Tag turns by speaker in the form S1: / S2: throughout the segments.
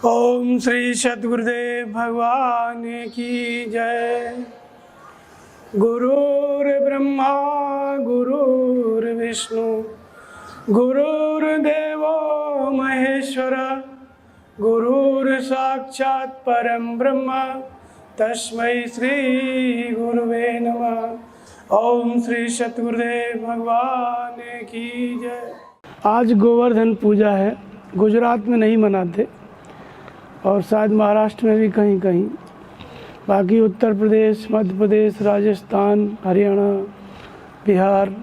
S1: ओम श्री सद्गुरुदेव भगवान की जय। गुरुर्ब्रह्मा गुरुर्विष्णु गुरुर्देवो महेश्वर गुरुर्साक्षात् परम ब्रह्म तस्मै श्री गुरुवे नमः। ओम श्री सद्गुरुदेव भगवान की जय। आज गोवर्धन पूजा है। गुजरात में नहीं मनाते और शायद महाराष्ट्र में भी कहीं कहीं, बाकी उत्तर प्रदेश, मध्य प्रदेश, राजस्थान, हरियाणा, बिहार,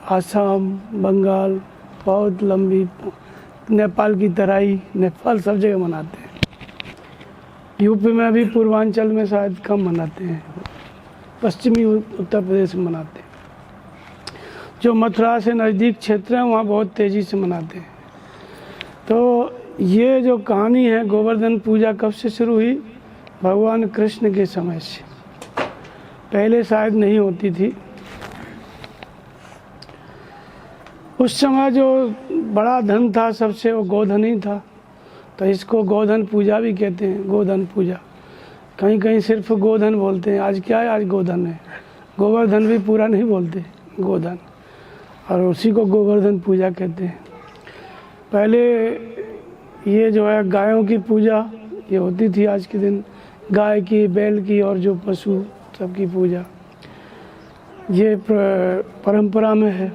S1: आसाम, बंगाल, बहुत लंबी, नेपाल की तराई, नेपाल सब जगह मनाते हैं। यूपी में भी, पूर्वांचल में शायद कम मनाते हैं, पश्चिमी उत्तर प्रदेश में मनाते हैं। जो मथुरा से नज़दीक क्षेत्र हैं वहाँ बहुत तेज़ी से मनाते हैं। तो ये जो कहानी है, गोवर्धन पूजा कब से शुरू हुई? भगवान कृष्ण के समय से। पहले शायद नहीं होती थी। उस समय जो बड़ा धन था सबसे, वो गोधन ही था, तो इसको गोधन पूजा भी कहते हैं। गोधन पूजा, कहीं कहीं सिर्फ गोधन बोलते हैं। आज क्या है? आज गोधन है। गोवर्धन भी पूरा नहीं बोलते, गोधन, और उसी को गोवर्धन पूजा कहते हैं। पहले ये जो है गायों की पूजा ये होती थी। आज के दिन गाय की, बैल की और जो पशु सबकी पूजा ये परंपरा में है।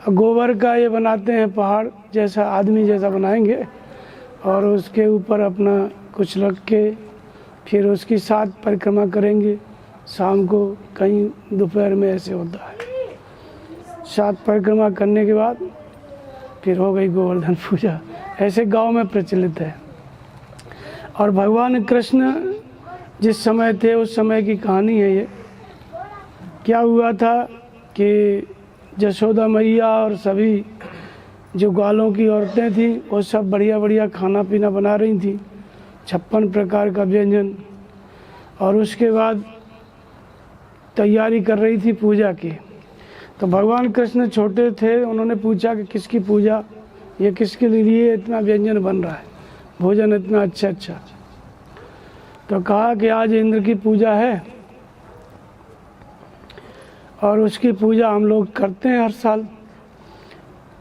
S1: गोबर का ये बनाते हैं पहाड़ जैसा, आदमी जैसा बनाएंगे और उसके ऊपर अपना कुछ रख के फिर उसकी 7 परिक्रमा करेंगे। शाम को कहीं दोपहर में ऐसे होता है। 7 परिक्रमा करने के बाद फिर हो गई गोवर्धन पूजा। ऐसे गांव में प्रचलित है। और भगवान कृष्ण जिस समय थे उस समय की कहानी है ये। क्या हुआ था कि यशोदा मैया और सभी जो ग्वालों की औरतें थीं वो सब बढ़िया बढ़िया खाना पीना बना रही थीं, 56 प्रकार का व्यंजन, और उसके बाद तैयारी कर रही थी पूजा की। तो भगवान कृष्ण छोटे थे, उन्होंने पूछा कि किसकी पूजा, ये किसके लिए इतना व्यंजन बन रहा है, भोजन इतना अच्छा अच्छा। तो कहा कि आज इंद्र की पूजा है और उसकी पूजा हम लोग करते हैं हर साल।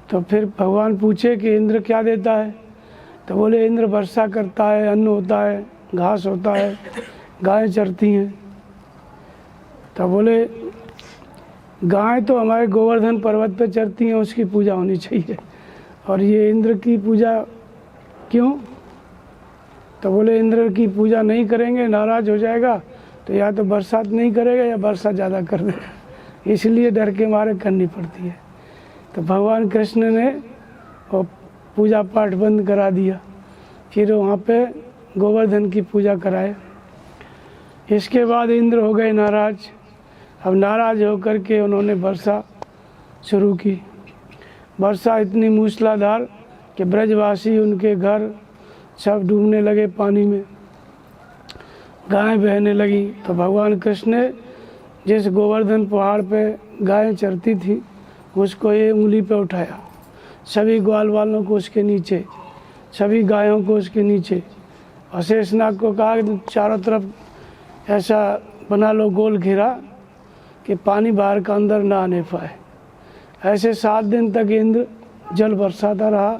S1: तो फिर भगवान पूछे कि इंद्र क्या देता है? तो बोले इंद्र वर्षा करता है, अन्न होता है, घास होता है, गायें चरती हैं। तो बोले गाय तो हमारे गोवर्धन पर्वत पे चरती हैं, उसकी पूजा होनी चाहिए, और ये इंद्र की पूजा क्यों? तो बोले इंद्र की पूजा नहीं करेंगे नाराज हो जाएगा, तो या तो बरसात नहीं करेगा या वर्षा ज़्यादा कर देगा, इसलिए डर के मारे करनी पड़ती है। तो भगवान कृष्ण ने वो पूजा पाठ बंद करा दिया, फिर वहाँ पे गोवर्धन की पूजा कराए। इसके बाद इंद्र हो गए नाराज। अब नाराज होकर के उन्होंने वर्षा शुरू की। वर्षा इतनी मूसलाधार कि ब्रजवासी, उनके घर सब डूबने लगे पानी में, गायें बहने लगी। तो भगवान कृष्ण ने जिस गोवर्धन पहाड़ पे गायें चरती थी उसको ये उंगली पे उठाया, सभी ग्वाल वालों को उसके नीचे, सभी गायों को उसके नीचे, और शेषनाग को कहा कि चारों तरफ ऐसा बना लो गोल घेरा कि पानी बाहर का अंदर ना आने पाए। ऐसे 7 दिन तक इंद्र जल बरसाता रहा,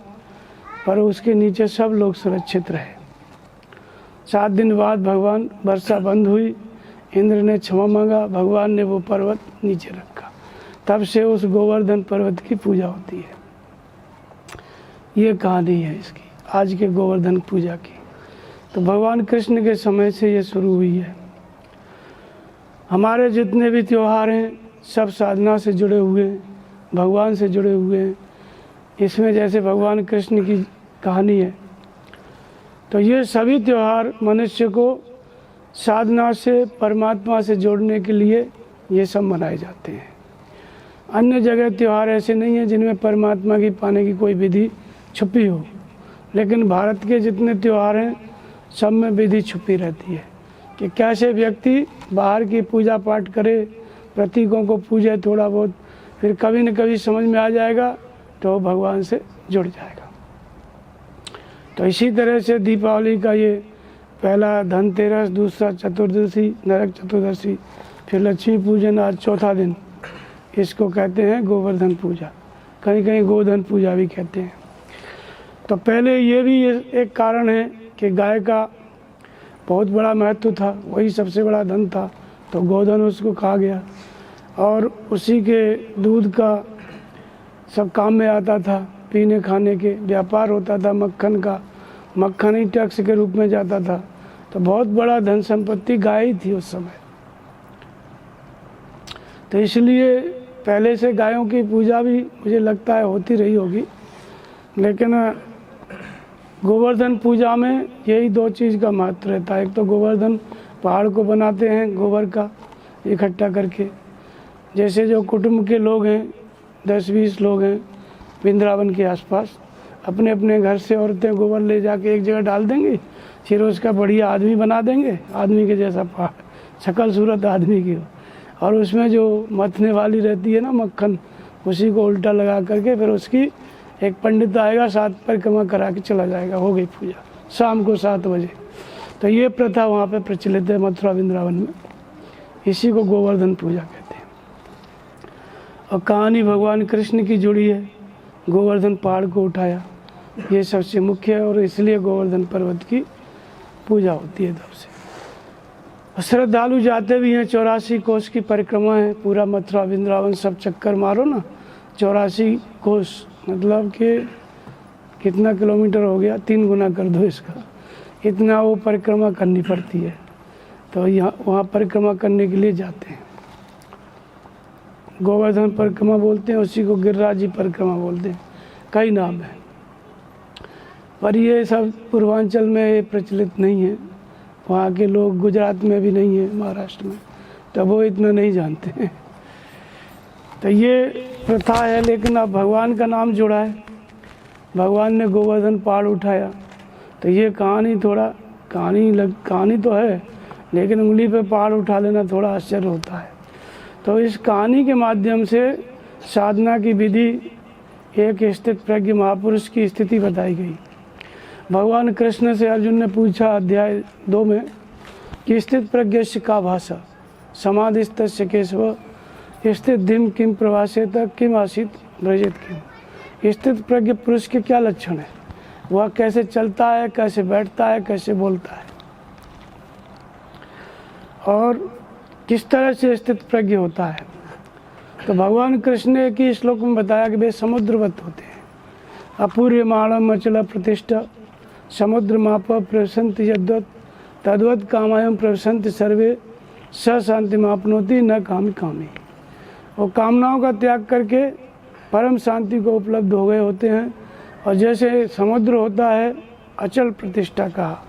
S1: पर उसके नीचे सब लोग सुरक्षित रहे। 7 दिन बाद भगवान वर्षा बंद हुई, इंद्र ने क्षमा मांगा, भगवान ने वो पर्वत नीचे रखा। तब से उस गोवर्धन पर्वत की पूजा होती है। ये कहानी है इसकी, आज के गोवर्धन पूजा की। तो भगवान कृष्ण के समय से ये शुरू हुई है। हमारे जितने भी त्यौहार हैं सब साधना से जुड़े हुए हैं, भगवान से जुड़े हुए हैं। इसमें जैसे भगवान कृष्ण की कहानी है, तो ये सभी त्यौहार मनुष्य को साधना से, परमात्मा से जोड़ने के लिए ये सब मनाए जाते हैं। अन्य जगह त्यौहार ऐसे नहीं हैं जिनमें परमात्मा की पाने की कोई विधि छुपी हो, लेकिन भारत के जितने त्यौहार हैं सब में विधि छुपी रहती है कि कैसे व्यक्ति बाहर की पूजा पाठ करे, प्रतीकों को पूजे थोड़ा बहुत, फिर कभी न कभी समझ में आ जाएगा तो भगवान से जुड़ जाएगा। तो इसी तरह से दीपावली का ये पहला धनतेरस, दूसरा चतुर्दशी, नरक चतुर्दशी, फिर लक्ष्मी पूजन, आज चौथा दिन, इसको कहते हैं गोवर्धन पूजा, कहीं कहीं गोधन पूजा भी कहते हैं। तो पहले ये भी एक कारण है कि गाय का बहुत बड़ा महत्व था, वही सबसे बड़ा धन था, तो गोधन उसको कहा गया। और उसी के दूध का सब काम में आता था, पीने खाने के व्यापार होता था, मक्खन का, मक्खन ही टैक्स के रूप में जाता था। तो बहुत बड़ा धन संपत्ति गाय ही थी उस समय। तो इसलिए पहले से गायों की पूजा भी मुझे लगता है होती रही होगी, लेकिन गोवर्धन पूजा में यही दो चीज़ का महत्व रहता है। एक तो गोवर्धन पहाड़ को बनाते हैं गोबर का इकट्ठा करके, जैसे जो कुटुंब के लोग हैं 10-20 लोग हैं वृंदावन के आसपास, अपने अपने घर से औरतें गोबर ले जाके एक जगह डाल देंगी, फिर उसका बढ़िया आदमी बना देंगे, आदमी के जैसा पहाड़, शक्ल सूरत आदमी की हो, और उसमें जो मथने वाली रहती है ना मक्खन, उसी को उल्टा लगा करके फिर उसकी एक पंडित आएगा, 7 परिक्रमा करा के चला जाएगा, हो गई पूजा शाम को 7 बजे। तो ये प्रथा वहाँ पे प्रचलित है मथुरा वृंदावन में, इसी को गोवर्धन पूजा कहते हैं। और कहानी भगवान कृष्ण की जुड़ी है, गोवर्धन पहाड़ को उठाया, ये सबसे मुख्य है, और इसलिए गोवर्धन पर्वत की पूजा होती है तब से। श्रद्धालु जाते भी हैं, 84 कोस की परिक्रमा है, पूरा मथुरा वृंदावन सब चक्कर मारो ना, 84 कोस मतलब कि कितना किलोमीटर हो गया, 3 गुना कर दो इसका, इतना वो परिक्रमा करनी पड़ती है। तो यहाँ वहाँ परिक्रमा करने के लिए जाते हैं, गोवर्धन परिक्रमा बोलते हैं, उसी को गिरिराज परिक्रमा बोलते हैं, कई नाम है। पर ये सब पूर्वांचल में प्रचलित नहीं है, वहाँ के लोग गुजरात में भी नहीं है, महाराष्ट्र में, तो वो इतना नहीं जानते हैं। तो ये प्रथा है, लेकिन अब भगवान का नाम जुड़ा है, भगवान ने गोवर्धन पहाड़ उठाया, तो ये कहानी थोड़ा कहानी तो है, लेकिन उंगली पे पहाड़ उठा लेना थोड़ा आश्चर्य होता है। तो इस कहानी के माध्यम से साधना की विधि, एक स्थित प्रज्ञ महापुरुष की स्थिति बताई गई। भगवान कृष्ण से अर्जुन ने पूछा अध्याय 2 में कि स्थित प्रज्ञस्य का भाषा समाधिस्तस्य केशव स्थित धिम किम प्रवासेत किम आसित ब्रजेत किम। स्थित प्रज्ञ पुरुष के क्या लक्षण है, वह कैसे चलता है, कैसे बैठता है, कैसे बोलता है, और किस तरह से स्थित प्रज्ञ होता है। तो भगवान कृष्ण ने एक ही श्लोक में बताया कि वे समुद्रवत होते हैं, अपूर्यमाणम अचल प्रतिष्ठा समुद्र माप प्रवसंति यद्वत् तद्वत् कामायम प्रवसंति सर्वे स शांति मापनोति न कामी कामी। वो कामनाओं का त्याग करके परम शांति को उपलब्ध हो गए होते हैं। और जैसे समुद्र होता है अचल प्रतिष्ठा का,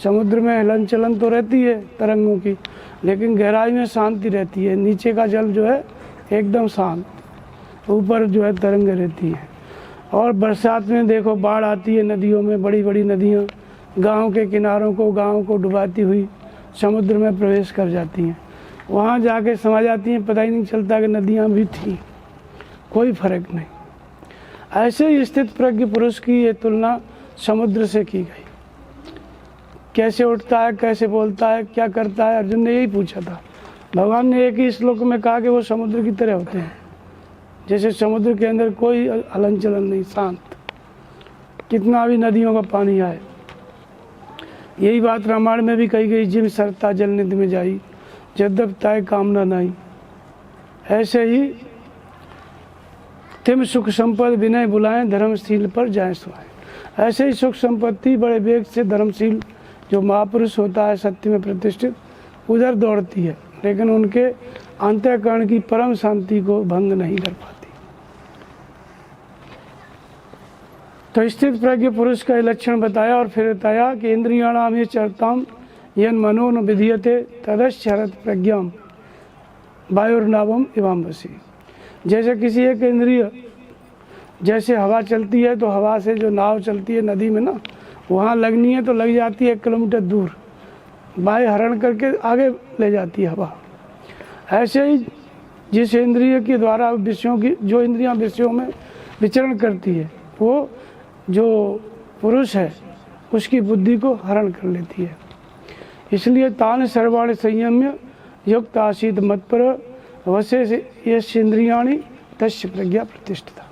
S1: समुद्र में हिलन चलन तो रहती है तरंगों की, लेकिन गहराई में शांति रहती है, नीचे का जल जो है एकदम शांत, ऊपर जो है तरंग रहती है। और बरसात में देखो बाढ़ आती है नदियों में, बड़ी बड़ी नदियाँ गांव के किनारों को, गांव को डुबाती हुई समुद्र में प्रवेश कर जाती हैं, वहाँ जाके समा जाती हैं, पता ही नहीं चलता कि नदियाँ भी थी, कोई फर्क नहीं। ऐसे ही स्थित प्रज्ञ पुरुष की ये तुलना समुद्र से की गई, कैसे उठता है, कैसे बोलता है, क्या करता है, अर्जुन ने यही पूछा था। भगवान ने एक ही श्लोक में कहा कि वो समुद्र की तरह होते हैं, जैसे समुद्र के अंदर कोई हलन चलन नहीं, शांत, कितना भी नदियों का पानी आए। यही बात रामायण में भी कही गई, जिम सरता जल निधि में जाई जद्यप ताय कामना नहीं। ऐसे ही तिम सुख संपद विनय बुलाएं धर्मशील पर जाए सुहाए। ऐसे ही सुख संपत्ति बड़े वेग से धर्मशील जो महापुरुष होता है सत्य में प्रतिष्ठित, उधर दौड़ती है, लेकिन उनके अंतःकरण की परम शांति को भंग नहीं कर पाती। तो स्थित प्रज्ञ पुरुष का लक्षण बताया, और फिर बताया कि इंद्रियाणाम ये चरताम यन मनो न विधीयते तदश्चरत प्रज्ञाम वायुर्नावम इवाम वसी। जैसे किसी एक इंद्रिय, जैसे हवा चलती है तो हवा से जो नाव चलती है नदी में ना, वहाँ लगनी है तो लग जाती है 1 किलोमीटर दूर, वायु हरण करके आगे ले जाती है हवा। ऐसे ही जिस इंद्रिय के द्वारा विषयों की, जो इंद्रियां विषयों में विचरण करती है, वो जो पुरुष है उसकी बुद्धि को हरण कर लेती है। इसलिए तान सर्वाणि संयम्य युक्त आसीत मत्पर वशे यश इंद्रियाणि तस्य प्रज्ञा प्रतिष्ठिता।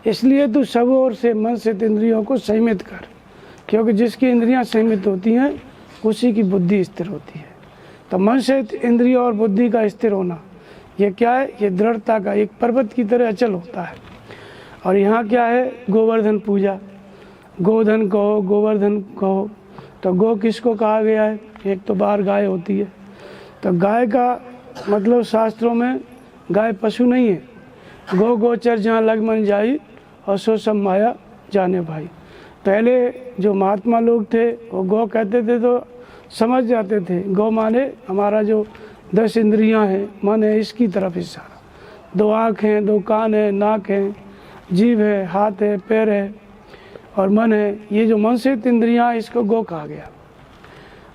S1: इसलिए तू सब ओर से मन से इंद्रियों को संयमित कर, क्योंकि जिसकी इंद्रियां संयमित होती हैं उसी की बुद्धि स्थिर होती है। तो मन से इंद्रिय और बुद्धि का स्थिर होना ये क्या है? ये दृढ़ता का एक पर्वत की तरह अचल होता है। और यहाँ क्या है? गोवर्धन पूजा। गोधन कहो, गोवर्धन कहो, तो गो किसको कहा गया है? एक तो बाहर गाय होती है, तो गाय का मतलब शास्त्रों में गाय पशु नहीं है। गो गोचर जहाँ लग मन जाई और सो सब माया जाने भाई। पहले जो महात्मा लोग थे वो गौ कहते थे तो समझ जाते थे। गौ माने हमारा जो 10 इंद्रियां हैं, मन है, इसकी तरफ इशारा। 2 आँख हैं, 2 कान है, नाक है, जीभ है, हाथ है, पैर है और मन है। ये जो मन से इंद्रियां, इसको गौ कहा गया।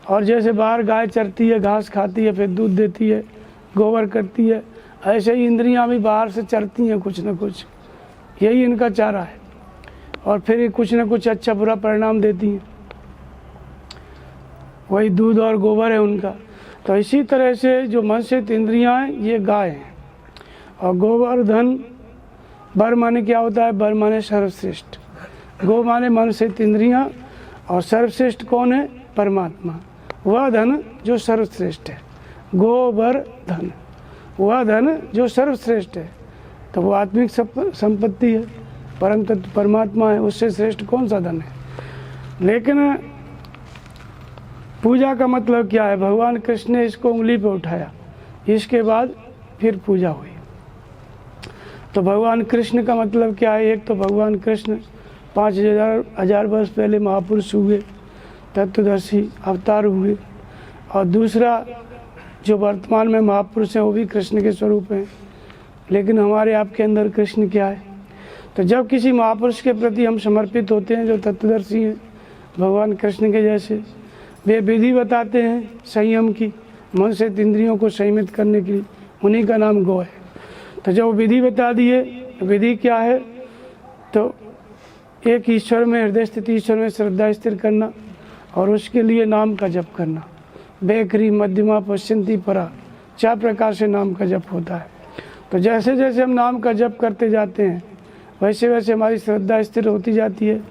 S1: और जैसे बाहर गाय चरती है, घास खाती है, फिर दूध देती है, गोबर करती है, ऐसे ही इंद्रियां भी बाहर से चरती हैं कुछ न कुछ, यही इनका चारा है। और फिर ये कुछ न कुछ अच्छा बुरा परिणाम देती हैं, वही दूध और गोबर है उनका। तो इसी तरह से जो मन से इंद्रियां हैं ये गाय हैं। और गोवर्धन, बर माने क्या होता है? बर माने सर्वश्रेष्ठ। गो माने मन से इंद्रियां, और सर्वश्रेष्ठ कौन है? परमात्मा। वह धन जो सर्वश्रेष्ठ है, गोबर धन, वह धन जो सर्वश्रेष्ठ है। तो वो आत्मिक संपत्ति है, परम तत्व परमात्मा है, उससे श्रेष्ठ कौन सा धन है? लेकिन पूजा का मतलब क्या है? भगवान कृष्ण ने इसको उंगली पे उठाया, इसके बाद फिर पूजा हुई। तो भगवान कृष्ण का मतलब क्या है? एक तो भगवान कृष्ण 5000 वर्ष पहले महापुरुष हुए, तत्वदर्शी अवतार हुए। और दूसरा जो वर्तमान में महापुरुष हैं वो भी कृष्ण के स्वरूप हैं। लेकिन हमारे आपके अंदर कृष्ण क्या है? तो जब किसी महापुरुष के प्रति हम समर्पित होते हैं जो तत्वदर्शी हैं भगवान कृष्ण के जैसे, वे विधि बताते हैं संयम की, मन से इंद्रियों को संयमित करने की, उन्हीं का नाम गौ है। तो जब विधि बता दिए, विधि क्या है? तो एक ईश्वर में, हृदय स्थित ईश्वर में श्रद्धा स्थिर करना और उसके लिए नाम का जप करना। बेकरी मध्यमा पश्चिंती परा, 4 प्रकार से नाम का जप होता है। तो जैसे जैसे हम नाम का जप करते जाते हैं वैसे वैसे हमारी श्रद्धा स्थिर होती जाती है।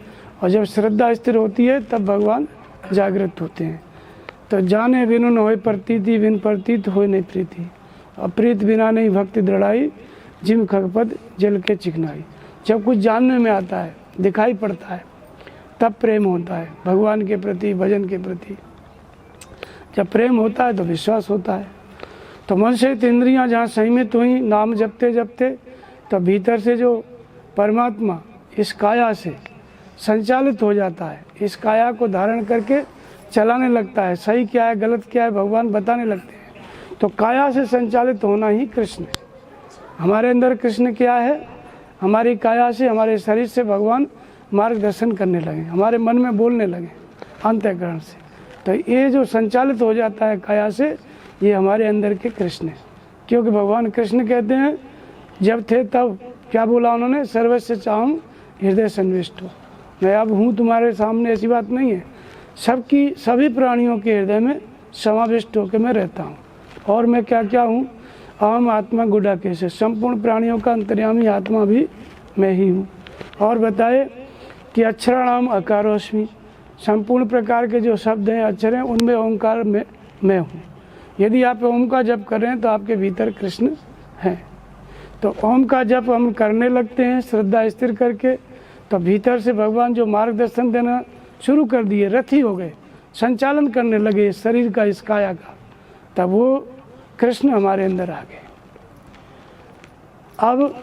S1: और जब श्रद्धा स्थिर होती है तब भगवान जागृत होते हैं। तो जाने बिनु न होय प्रतीति, बिन प्रतीत होय नहीं प्रीति, अप्रीत बिना नहीं भक्ति दृढ़ाई, जिम खगपद जल के चिकनाई। जब कुछ जानने में आता है, दिखाई पड़ता है, तब प्रेम होता है भगवान के प्रति, भजन के प्रति। जब प्रेम होता है तो विश्वास होता है। तो मन से इंद्रियां जहाँ संयमित हुई नाम जपते जपते, तो भीतर से जो परमात्मा इस काया से संचालित हो जाता है, इस काया को धारण करके चलाने लगता है। सही क्या है, गलत क्या है, भगवान बताने लगते हैं। तो काया से संचालित होना ही कृष्ण है। हमारे अंदर कृष्ण क्या है? हमारी काया से, हमारे शरीर से भगवान मार्गदर्शन करने लगे, हमारे मन में बोलने लगे अंतःकरण से। तो ये जो संचालित हो जाता है काया से, ये हमारे अंदर के कृष्ण है। क्योंकि भगवान कृष्ण कहते हैं जब थे तब क्या बोला उन्होंने? सर्वस्य चाहम हृदय सन्निविष्ट हो। मैं अब हूँ तुम्हारे सामने, ऐसी बात नहीं है। सबकी, सभी प्राणियों के हृदय में समाविष्ट होकर मैं रहता हूँ। और मैं क्या क्या हूँ? अहम आत्मा गुडाकेश है, संपूर्ण प्राणियों का अंतर्यामी आत्मा भी मैं ही हूँ। और बताए कि अक्षराणाम अकारोस्मि, संपूर्ण प्रकार के जो शब्द हैं, अक्षर हैं, उनमें ओंकार में मैं हूँ। यदि आप ओम का जप कर रहे हैं तो आपके भीतर कृष्ण हैं। तो ओम का जप हम करने लगते हैं श्रद्धा स्थिर करके, तो भीतर से भगवान जो मार्गदर्शन देना शुरू कर दिए, रथी हो गए, संचालन करने लगे शरीर का, इस काया का, तब वो कृष्ण हमारे अंदर आ गए। अब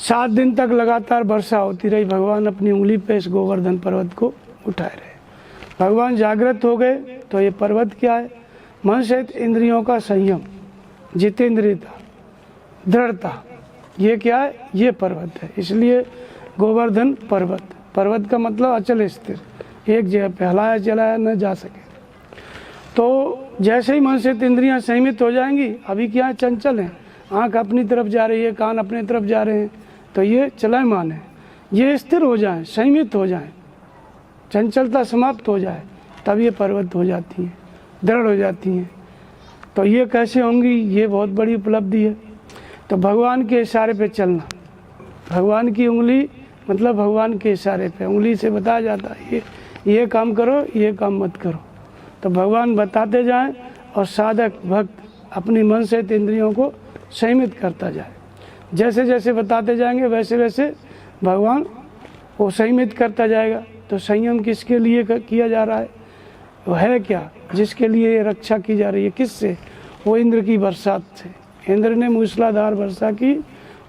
S1: 7 दिन तक लगातार वर्षा होती रही। भगवान अपनी उंगली पे इस गोवर्धन पर्वत को उठाए रहे। भगवान जागृत हो गए। तो ये पर्वत क्या है? मन सहित इंद्रियों का संयम, जितेंद्रियता, दृढ़ता, ये क्या है? ये पर्वत है। इसलिए गोवर्धन पर्वत, पर्वत का मतलब अचल स्थिर, एक जगह पे हिलाया चलाया न जा सके। तो जैसे ही मन से इंद्रियां संयमित हो जाएंगी, अभी क्या है? चंचल हैं, आँख अपनी तरफ जा रही है, कान अपनी तरफ जा रहे हैं, तो ये चलायमान है। ये स्थिर हो जाएं, संयमित हो जाएं, चंचलता समाप्त हो जाए तब ये पर्वत हो जाती हैं, दृढ़ हो जाती हैं। तो ये कैसे होंगी, ये बहुत बड़ी उपलब्धि है। तो भगवान के इशारे पे चलना, भगवान की उंगली मतलब भगवान के इशारे पे उंगली से बताया जाता है ये काम करो, ये काम मत करो। तो भगवान बताते जाएं और साधक भक्त अपनी मन से इंद्रियों को संयमित करता जाए। जैसे जैसे बताते जाएंगे वैसे वैसे भगवान वो संयमित करता जाएगा। तो संयम किसके लिए किया जा रहा है, वो है क्या, जिसके लिए ये रक्षा की जा रही है, किससे, वो इंद्र की बरसात से। इंद्र ने मूसलाधार वर्षा की,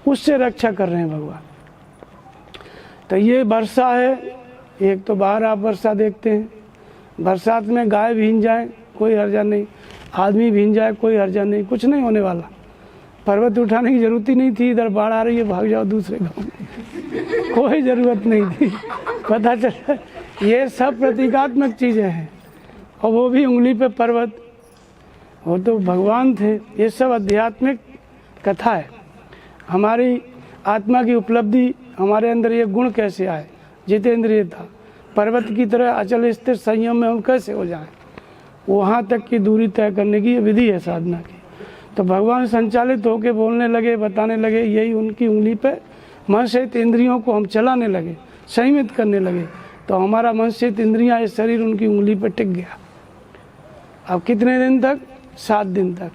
S1: उससे रक्षा कर रहे हैं भगवान। तो ये वर्षा है। एक तो बाहर आप वर्षा देखते हैं, बरसात में गाय भींग जाए कोई हर्जा नहीं, आदमी भींग जाए कोई हर्जा नहीं, कुछ नहीं होने वाला। पर्वत उठाने की जरूरत ही नहीं थी, इधर बाढ़ आ रही है भाग जाओ दूसरे गाँव में, कोई ज़रूरत नहीं थी। पता चला ये सब प्रतीकात्मक चीज़ें हैं, और वो भी उंगली पे पर्वत, वो तो भगवान थे। ये सब आध्यात्मिक कथा है। हमारी आत्मा की उपलब्धि, हमारे अंदर ये गुण कैसे आए, जितेंद्रियता, पर्वत की तरह अचल स्थिर संयम में हम कैसे हो जाएं, वहाँ तक की दूरी तय करने की विधि है साधना की। तो भगवान संचालित होकर बोलने लगे, बताने लगे, यही उनकी उंगली पे मन से इंद्रियों को हम चलाने लगे, संयमित करने लगे। तो हमारा मन से इंद्रियाँ, ये शरीर उनकी उंगली पे टिक गया। अब कितने दिन तक, 7 दिन तक।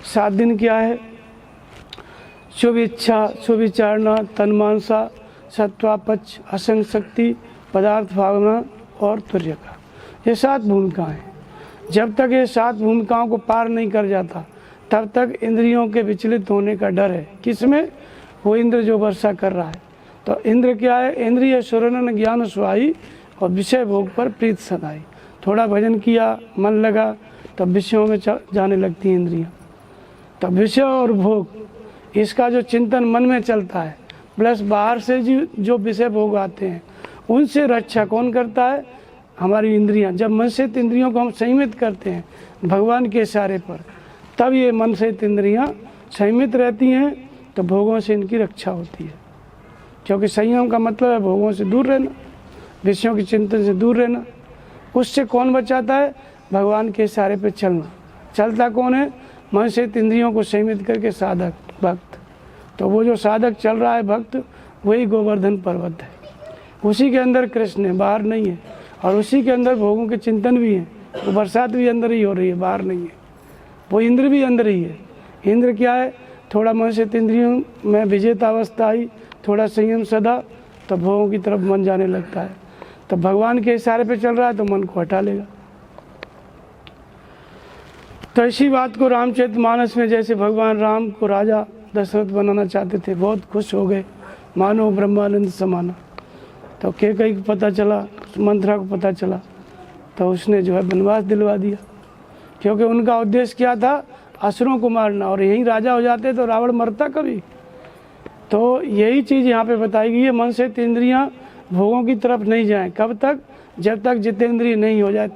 S1: 7 दिन क्या है, शुभ इच्छा, शुभिचारणा, तन्मानसा, सत्वापच, असंग शक्ति, पदार्थ भावना और तुर्यका, ये 7 भूमिकाएं हैं। जब तक ये 7 भूमिकाओं को पार नहीं कर जाता तब तक इंद्रियों के विचलित होने का डर है। किसमें, वो इंद्र जो वर्षा कर रहा है। तो इंद्र क्या है, इंद्रिय सुरनन ज्ञान सुहाई और विषय भोग पर प्रीत सदाई। थोड़ा भजन किया, मन लगा, तो विषयों में जाने लगती हैं इंद्रियाँ। तो विषय और भोग, इसका जो चिंतन मन में चलता है, प्लस बाहर से जो विषय भोग आते हैं, उनसे रक्षा कौन करता है, हमारी इंद्रियां। जब मन से इंद्रियों को हम संयमित करते हैं भगवान के इशारे पर, तब ये मन से इंद्रियां संयमित रहती हैं, तो भोगों से इनकी रक्षा होती है। क्योंकि संयम का मतलब है भोगों से दूर रहना, विषयों के चिंतन से दूर रहना। उससे कौन बचाता है, भगवान के इशारे पर चलना। चलता कौन है, मन से इंद्रियों को संयमित करके साधक भक्त। तो वो जो साधक चल रहा है भक्त, वही गोवर्धन पर्वत है। उसी के अंदर कृष्ण है, बाहर नहीं है। और उसी के अंदर भोगों के चिंतन भी है। वो बरसात भी अंदर ही हो रही है, बाहर नहीं है। वो इंद्र भी अंदर ही है। इंद्र क्या है, थोड़ा मन से इंद्रियों में विजेता अवस्था आई, थोड़ा संयम सदा, तो भोगों की तरफ मन जाने लगता है। तो भगवान के इशारे पे चल रहा है तो मन को हटा लेगा। तो इसी बात को रामचरितमानस में, जैसे भगवान राम को राजा दशरथ बनाना चाहते थे, बहुत खुश हो गए, मानो ब्रह्मानंद समाना। तो कैकेयी को पता चला, मंथरा को पता चला, तो उसने जो है वनवास दिलवा दिया। क्योंकि उनका उद्देश्य क्या था, असुरों को मारना। और यहीं राजा हो जाते तो रावण मरता कभी। तो यही चीज़ यहाँ पे बताई गई है, मन से इंद्रियाँ भोगों की तरफ नहीं जाएं। कब तक, जब तक जितेंद्रिय नहीं हो जाए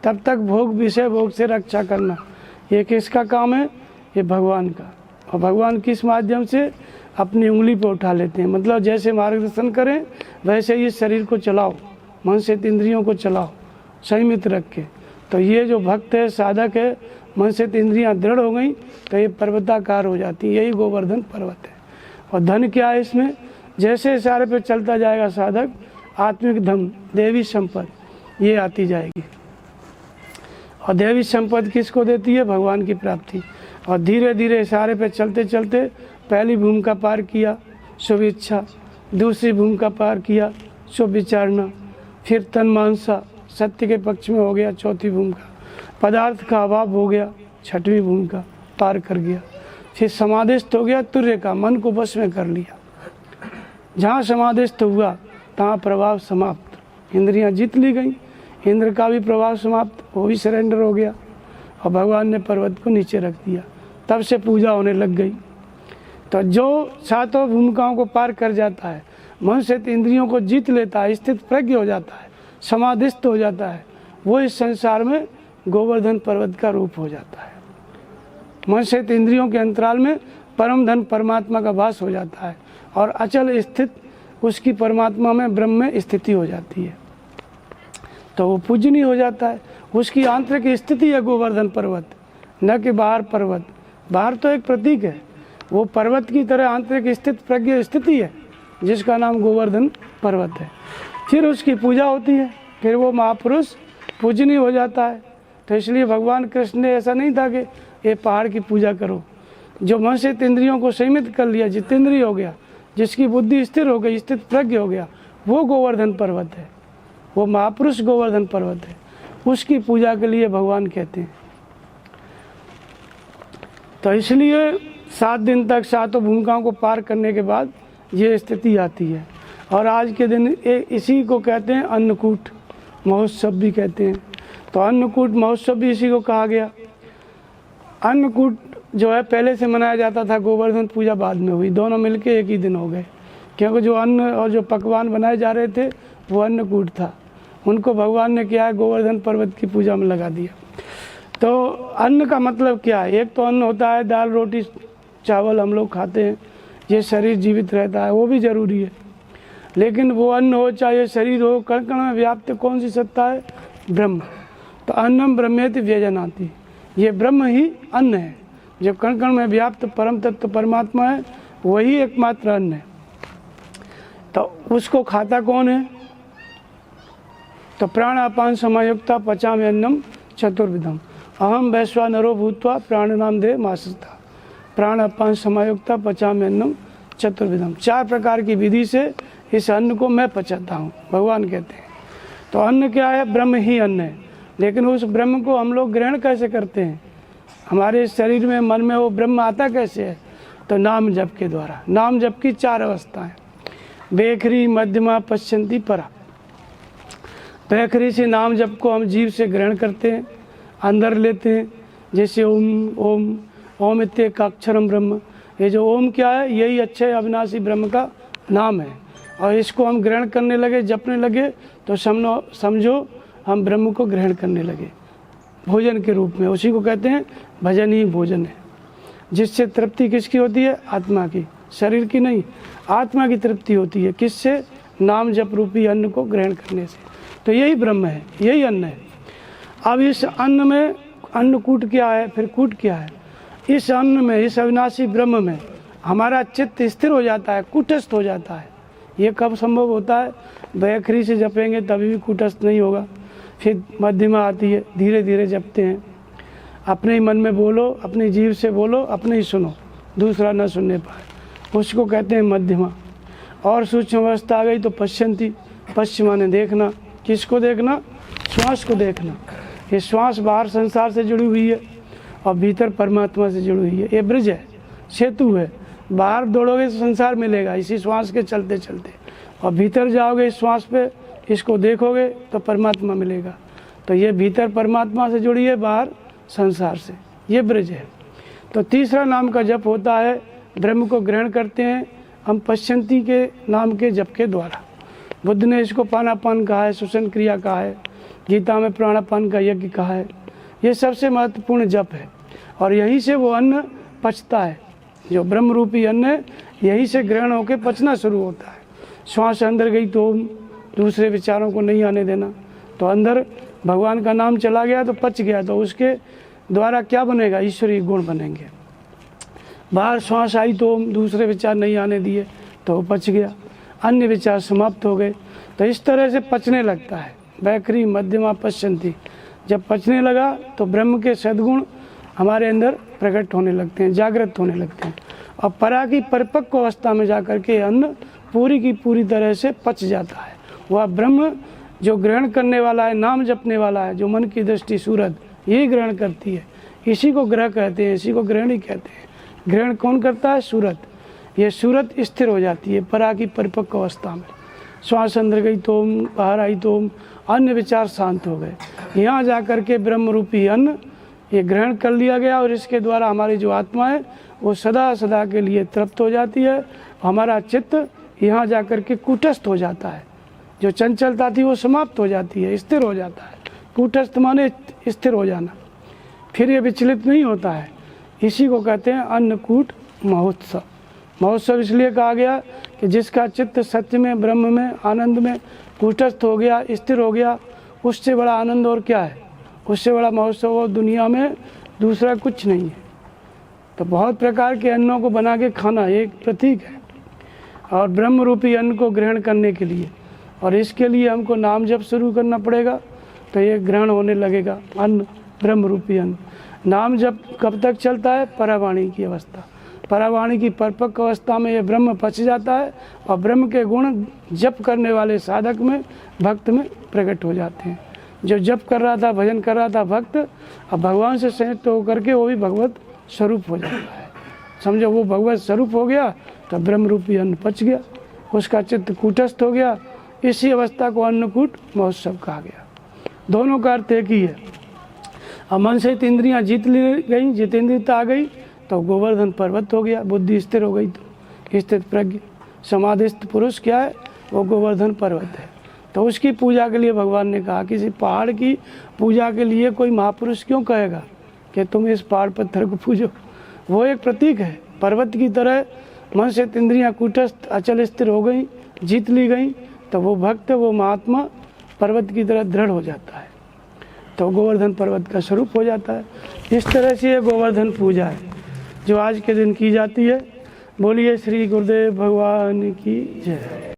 S1: तब तक भोग, विषय भोग से रक्षा करना, ये किसका काम है, ये भगवान का। और भगवान किस माध्यम से, अपनी उंगली पर उठा लेते हैं। मतलब जैसे मार्गदर्शन करें वैसे ही शरीर को चलाओ, मन से इंद्रियों को चलाओ संयमित रख के। तो ये जो भक्त है, साधक है, मन से इंद्रियां दृढ़ हो गई तो ये पर्वताकार हो जाती है। यही गोवर्धन पर्वत है। और धन क्या है इसमें, जैसे इशारे पे चलता जाएगा साधक, आत्मिक धन, देवी संपत्ति ये आती जाएगी। और देवी संपत्ति किसको देती है, भगवान की प्राप्ति। और धीरे धीरे इशारे पे चलते चलते पहली भूमिका पार किया, शुभ इच्छा, दूसरी भूमिका पार किया, शुभ विचारणा, फिर तन्मानसा, सत्य के पक्ष में हो गया, चौथी भूमिका, पदार्थ का अभाव हो गया, छठवीं भूमिका पार कर गया, फिर समाधिस्थ हो गया, तुर्य का, मन को बस में कर लिया। जहाँ समाधिस्थ हुआ तहाँ प्रभाव समाप्त, इंद्रियाँ जीत ली गई, इंद्र का भी प्रभाव समाप्त, वो भी सरेंडर हो गया। और भगवान ने पर्वत को नीचे रख दिया, तब से पूजा होने लग गई। तो जो 7 भूमिकाओं को पार कर जाता है, मन से इंद्रियों को जीत लेता है, स्थित प्रज्ञ हो जाता है, समाधिस्थ हो जाता है, वो इस संसार में गोवर्धन पर्वत का रूप हो जाता है। मन से इंद्रियों के अंतराल में परम धन परमात्मा का वास हो जाता है और अचल स्थित उसकी परमात्मा में, ब्रह्म में स्थिति हो जाती है। तो वो पूजनीय हो जाता है। उसकी आंतरिक स्थिति है गोवर्धन पर्वत, न कि बाहर पर्वत। बाहर तो एक प्रतीक है, वो पर्वत की तरह आंतरिक स्थित प्रज्ञ स्थिति है जिसका नाम गोवर्धन पर्वत है। फिर उसकी पूजा होती है, फिर वो महापुरुष पूजनीय हो जाता है। तो इसलिए भगवान कृष्ण ने ऐसा नहीं था कि ये पहाड़ की पूजा करो। जो मन से इंद्रियों को सीमित कर लिया, जितेंद्रिय हो गया, जिसकी बुद्धि स्थिर हो गई, स्थित प्रज्ञ हो गया, वो गोवर्धन पर्वत है, वो महापुरुष गोवर्धन पर्वत है। उसकी पूजा के लिए भगवान कहते हैं। तो इसलिए 7 दिन तक 7 भूमिकाओं को पार करने के बाद ये स्थिति आती है। और आज के दिन इसी को कहते हैं अन्नकूट महोत्सव भी कहते हैं। तो अन्नकूट महोत्सव भी इसी को कहा गया। अन्नकूट जो है पहले से मनाया जाता था, गोवर्धन पूजा बाद में हुई, दोनों मिलके एक ही दिन हो गए, क्योंकि जो अन्न और जो पकवान बनाए जा रहे थे वो अन्नकूट था। उनको भगवान ने क्या है, गोवर्धन पर्वत की पूजा में लगा दिया। तो अन्न का मतलब क्या है? एक तो अन्न होता है दाल रोटी चावल हम लोग खाते हैं, ये शरीर जीवित रहता है, वो भी जरूरी है। लेकिन वो अन्न हो चाहे शरीर हो, कण कण में व्याप्त कौन सी सत्ता है? ब्रह्म। तो अन्नम ब्रह्मेति व्यजनाति, ये ब्रह्म ही अन्न है। जब कण कण में व्याप्त परम तत्व परमात्मा है, वही एकमात्र अन्न है। तो उसको खाता कौन है? तो प्राण अपान समायुक्ता पचामि अन्नम चतुर्विधम अहम वैश्वानरो भूत्वा प्राणनाम देह मासता। प्राण अपान समायुक्ता पचामि अन्नम चतुर्विधम, 4 प्रकार की विधि से इस अन्न को मैं पचाता हूँ, भगवान कहते हैं। तो अन्न क्या है? ब्रह्म ही अन्न है। लेकिन उस ब्रह्म को हम लोग ग्रहण कैसे करते हैं? हमारे शरीर में मन में वो ब्रह्म आता कैसे है? तो नाम जप के द्वारा। नाम जप की 4 अवस्थाएं, बेखरी मध्यमा पश्चंती परा। बेखरी से नाम जप को हम जीव से ग्रहण करते हैं, अंदर लेते हैं, जैसे ओम ओम ओम इत्येक अक्षरम ब्रह्म। ये जो ओम क्या है? यही अच्छे अविनाशी ब्रह्म का नाम है। और इसको हम ग्रहण करने लगे, जपने लगे, तो समझो हम ब्रह्म को ग्रहण करने लगे भोजन के रूप में। उसी को कहते हैं भजन ही भोजन है। जिससे तृप्ति किसकी होती है? आत्मा की, शरीर की नहीं, आत्मा की तृप्ति होती है। किससे? नाम जप रूपी अन्न को ग्रहण करने से। तो यही ब्रह्म है, यही अन्न है। अब इस अन्न में अन्नकूट क्या है, फिर कूट क्या है? इस अन्न में, इस अविनाशी ब्रह्म में हमारा चित्त स्थिर हो जाता है, कूटस्थ हो जाता है। ये कब संभव होता है? बेखरी से जपेंगे तभी भी कूटस्थ नहीं होगा। फिर मध्यमा आती है, धीरे धीरे जपते हैं, अपने ही मन में बोलो, अपनी जीभ से बोलो, अपने ही सुनो, दूसरा न सुनने पाए, उसको कहते हैं मध्यमा। और सूक्ष्म अवस्था आ गई तो पश्चंती। पश्चिम माने देखना। किसको देखना? श्वास को देखना। ये श्वास बाहर संसार से जुड़ी हुई है और भीतर परमात्मा से जुड़ी हुई है। ये ब्रिज है, सेतु है। बाहर दौड़ोगे तो संसार मिलेगा इसी श्वास के चलते चलते, और भीतर जाओगे इस श्वास पे, इसको देखोगे तो परमात्मा मिलेगा। तो ये भीतर परमात्मा से जुड़ी है, बाहर संसार से, ये ब्रिज है। तो तीसरा नाम का जप होता है, ब्रह्म को ग्रहण करते हैं हम पश्चंती के नाम के जप के द्वारा। बुद्ध ने इसको पानापान कहा है, श्वसन क्रिया कहा है, गीता में प्राणापान का यज्ञ कहा है। ये सबसे महत्वपूर्ण जप है और यहीं से वो अन्न पचता है। जो ब्रह्म रूपी अन्न है, यहीं से ग्रहण होकर पचना शुरू होता है। श्वास अंदर गई तो दूसरे विचारों को नहीं आने देना, तो अंदर भगवान का नाम चला गया तो पच गया, तो उसके द्वारा क्या बनेगा? ईश्वरीय गुण बनेंगे। बाहर श्वास आई तो दूसरे विचार नहीं आने दिए तो पच गया, अन्य विचार समाप्त हो गए। तो इस तरह से पचने लगता है। बैखरी मध्यमा पश्चंती, जब पचने लगा तो ब्रह्म के सद्गुण हमारे अंदर प्रकट होने लगते हैं, जागृत होने लगते हैं, और परा की परिपक्व अवस्था में जाकर के अन्न पूरी की पूरी तरह से पच जाता है। वह ब्रह्म जो ग्रहण करने वाला है, नाम जपने वाला है, जो मन की दृष्टि सूरत यही ग्रहण करती है, इसी को ग्रह कहते हैं, इसी को ग्रहण ही कहते हैं। ग्रहण कौन करता है? सूरत। ये सूरत स्थिर हो जाती है परा की परिपक्व अवस्था में। श्वास अंदर गई तो बाहर आई तो अन्य विचार शांत हो गए। यहाँ जाकर के ब्रह्म रूपी अन्न ये ग्रहण कर लिया गया और इसके द्वारा हमारी जो आत्मा है वो सदा सदा के लिए तृप्त हो जाती है। हमारा चित्त यहाँ जाकर के कूटस्थ हो जाता है। जो चंचलता थी वो समाप्त हो जाती है, स्थिर हो जाता है। कूटस्थ माने स्थिर हो जाना, फिर ये विचलित नहीं होता है। इसी को कहते हैं अन्नकूट महोत्सव। महोत्सव इसलिए कहा गया कि जिसका चित्त सत्य में, ब्रह्म में, आनंद में कूटस्थ हो गया, स्थिर हो गया, उससे बड़ा आनंद और क्या है, उससे बड़ा महोत्सव और दुनिया में दूसरा कुछ नहीं है। तो बहुत प्रकार के अन्नों को बना के खाना एक प्रतीक है, और ब्रह्म रूपी अन्न को ग्रहण करने के लिए, और इसके लिए हमको नाम जप शुरू करना पड़ेगा, तो ये ग्रहण होने लगेगा अन्न, ब्रह्म रूपी अन्न। नाम जप कब तक चलता है? परावाणी की अवस्था। परावाणी की परिपक्व अवस्था में ये ब्रह्म पच जाता है, और ब्रह्म के गुण जप करने वाले साधक में, भक्त में प्रकट हो जाते हैं। जो जप कर रहा था, भजन कर रहा था भक्त, अब भगवान से संयुक्त होकर के वो भी भगवत स्वरूप हो जाता है। समझो, वो भगवत स्वरूप हो गया तो ब्रह्म रूपी अन्न पच गया, उसका चित्त कूटस्थ हो गया। इसी अवस्था को अन्नकूट महोत्सव कहा गया। दोनों का अर्थ एक ही है। अब मन से इंद्रियां जीत ली गई, जितेंद्रियता आ गई, तो गोवर्धन पर्वत हो गया, बुद्धि स्थिर हो गई। तो स्थित प्रज्ञ समाधिस्थ पुरुष क्या है? वो गोवर्धन पर्वत है। तो उसकी पूजा के लिए भगवान ने कहा, किसी पहाड़ की पूजा के लिए कोई महापुरुष क्यों कहेगा कि तुम इस पहाड़ पत्थर को पूजो? वो एक प्रतीक है। पर्वत की तरह मन से इंद्रियां कूटस्थ अचल स्थिर हो गई, जीत ली गई, तो वो भक्त, वो महात्मा पर्वत की तरह दृढ़ हो जाता है, तो गोवर्धन पर्वत का स्वरूप हो जाता है। इस तरह से ये गोवर्धन पूजा है जो आज के दिन की जाती है। बोलिए श्री गुरुदेव भगवान की जय।